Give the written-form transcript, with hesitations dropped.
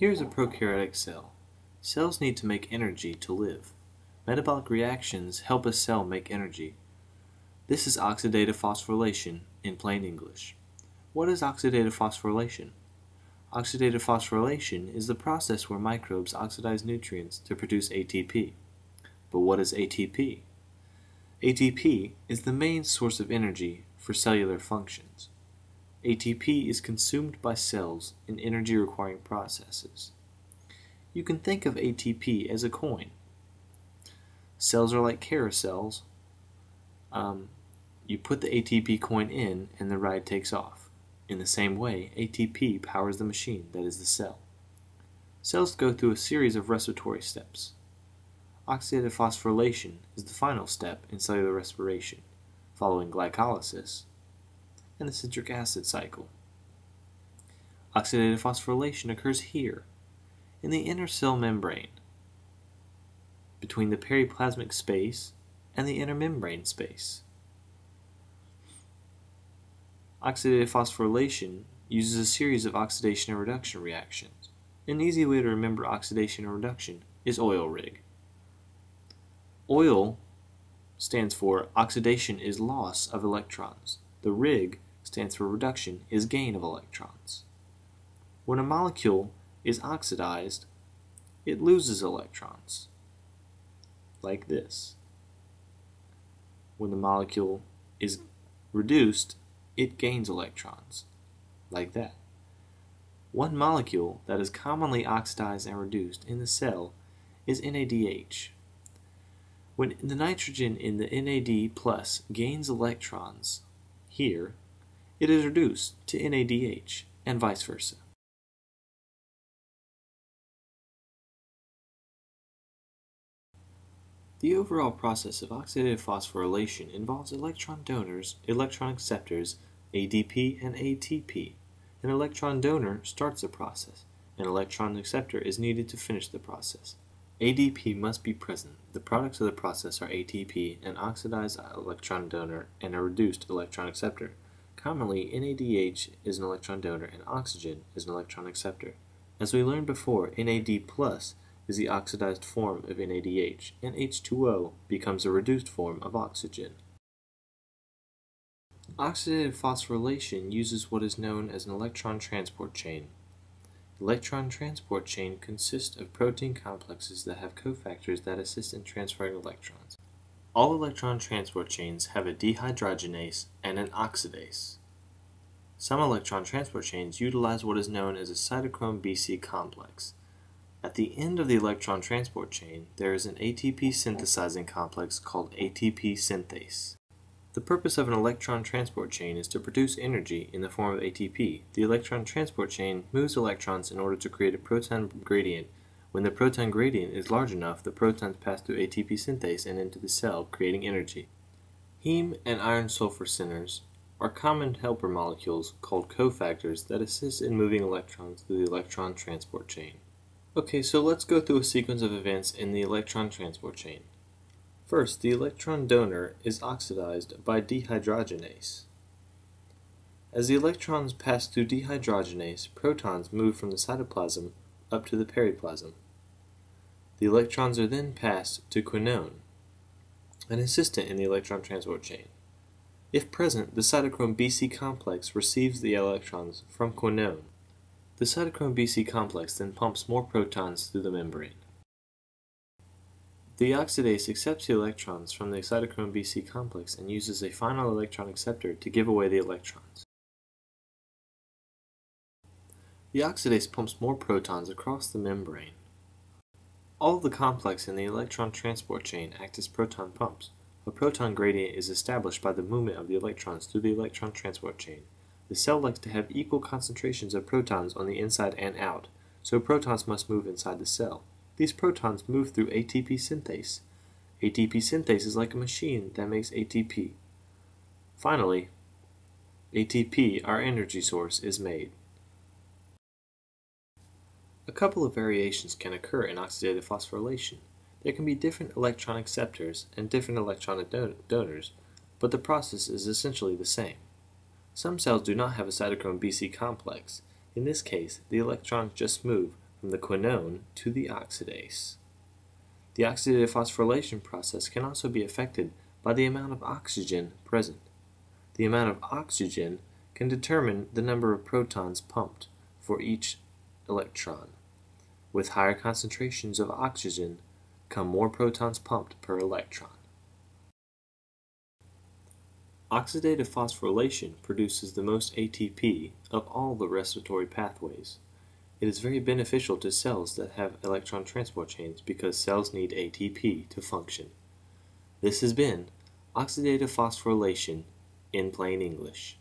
Here's a prokaryotic cell. Cells need to make energy to live. Metabolic reactions help a cell make energy. This is oxidative phosphorylation in plain English. What is oxidative phosphorylation? Oxidative phosphorylation is the process where microbes oxidize nutrients to produce ATP. But what is ATP? ATP is the main source of energy for cellular functions. ATP is consumed by cells in energy-requiring processes. You can think of ATP as a coin. Cells are like carousels. You put the ATP coin in and the ride takes off. In the same way, ATP powers the machine that is the cell. Cells go through a series of respiratory steps. Oxidative phosphorylation is the final step in cellular respiration, following glycolysis and the citric acid cycle. Oxidative phosphorylation occurs here, in the inner cell membrane, between the periplasmic space and the intermembrane space. Oxidative phosphorylation uses a series of oxidation and reduction reactions. An easy way to remember oxidation and reduction is oil rig. Oil stands for oxidation is loss of electrons. The rig stands for reduction is gain of electrons. When a molecule is oxidized, it loses electrons, like this. When the molecule is reduced, it gains electrons, like that. One molecule that is commonly oxidized and reduced in the cell is NADH. When the nitrogen in the NAD+ gains electrons here, it is reduced to NADH, and vice versa. The overall process of oxidative phosphorylation involves electron donors, electron acceptors, ADP and ATP. An electron donor starts the process. An electron acceptor is needed to finish the process. ADP must be present. The products of the process are ATP, an oxidized electron donor, and a reduced electron acceptor. Commonly, NADH is an electron donor and oxygen is an electron acceptor. As we learned before, NAD+ is the oxidized form of NADH, and H2O becomes a reduced form of oxygen. Oxidative phosphorylation uses what is known as an electron transport chain. Electron transport chain consists of protein complexes that have cofactors that assist in transferring electrons. All electron transport chains have a dehydrogenase and an oxidase. Some electron transport chains utilize what is known as a cytochrome BC complex. At the end of the electron transport chain, there is an ATP synthesizing complex called ATP synthase. The purpose of an electron transport chain is to produce energy in the form of ATP. The electron transport chain moves electrons in order to create a proton gradient. When the proton gradient is large enough, the protons pass through ATP synthase and into the cell, creating energy. Heme and iron sulfur centers are common helper molecules called cofactors that assist in moving electrons through the electron transport chain. Okay, so let's go through a sequence of events in the electron transport chain. First, the electron donor is oxidized by dehydrogenase. As the electrons pass through dehydrogenase, protons move from the cytoplasm up to the periplasm. The electrons are then passed to quinone, an assistant in the electron transport chain. If present, the cytochrome BC complex receives the electrons from quinone. The cytochrome BC complex then pumps more protons through the membrane. The oxidase accepts the electrons from the cytochrome BC complex and uses a final electron acceptor to give away the electrons. The oxidase pumps more protons across the membrane. All of the complexes in the electron transport chain act as proton pumps. A proton gradient is established by the movement of the electrons through the electron transport chain. The cell likes to have equal concentrations of protons on the inside and out, so protons must move inside the cell. These protons move through ATP synthase. ATP synthase is like a machine that makes ATP. Finally, ATP, our energy source, is made. A couple of variations can occur in oxidative phosphorylation. There can be different electron acceptors and different electron donors, but the process is essentially the same. Some cells do not have a cytochrome BC complex. In this case, the electrons just move from the quinone to the oxidase. The oxidative phosphorylation process can also be affected by the amount of oxygen present. The amount of oxygen can determine the number of protons pumped for each electron. With higher concentrations of oxygen come more protons pumped per electron. Oxidative phosphorylation produces the most ATP of all the respiratory pathways. It is very beneficial to cells that have electron transport chains because cells need ATP to function. This has been oxidative phosphorylation in plain English.